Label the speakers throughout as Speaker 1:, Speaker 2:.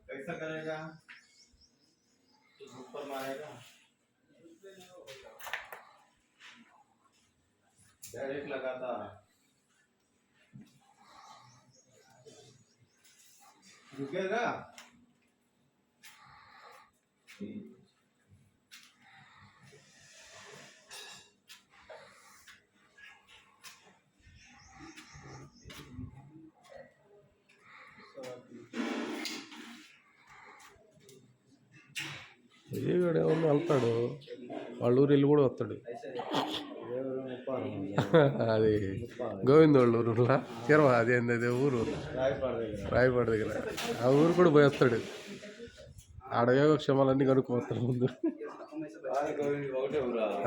Speaker 1: कैसा करेगा ऊपर मारेगा डायरेक्ट लगाता रुकेगा
Speaker 2: విజయవాడ ఏమన్నా వెళ్తాడు, వాళ్ళ ఊరు వెళ్ళి కూడా వస్తాడు. అది గోవింద వాళ్ళ ఊరులా చీరవ అదేంది అదే ఊరు రాయపాడ దగ్గర, ఆ ఊరు కూడా పోయి వస్తాడు. ఆడ యోగక్షేమాలన్నీ కనుక్కోవస్తాడు ముందు.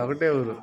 Speaker 2: ఒకటే ఊరు.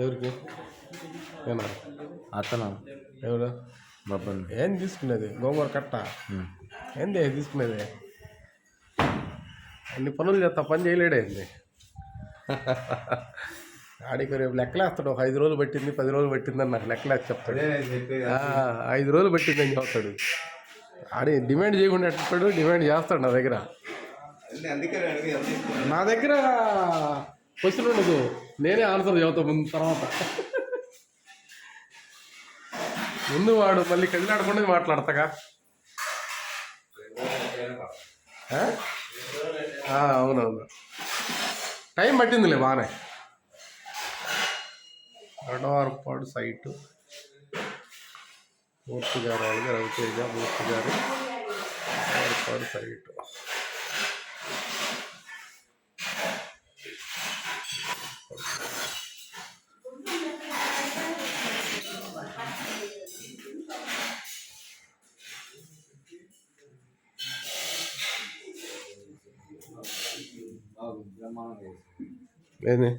Speaker 2: ఎవరికి ఏనా
Speaker 1: అతను
Speaker 2: ఎవరు
Speaker 1: బాబాను
Speaker 2: ఏం తీసుకునేది? గోంగూర కట్ట ఏంది తీసుకునేది? అన్ని పనులు చేస్తా, పని చేయలేడేంది? ఆడికి రేపు లెక్కలేస్తాడు. ఒక 5 రోజులు పట్టింది, 10 రోజులు పట్టిందని నాకు లెక్కలేసి చెప్తాడు. 5 రోజులు పట్టిందని చెప్తాడు. ఆడి డిమాండ్ చేయకుండా ఎట్టాడు, డిమాండ్ చేస్తాడు నా దగ్గర. నా దగ్గర క్వశ్చన్ ఉండదు, నేనే ఆన్సర్ చెబుతా ముందు. తర్వాత ముందు వాడు మళ్ళీ కళ్ళాడకుండా మాట్లాడతాగా. అవునవును, టైం పట్టిందిలే బాగానే. రడవారపాడు సైటు మూర్తి గారు అలాగే రవితేజ మూర్తి గారు రడవారపాడు సైటు. ఏంది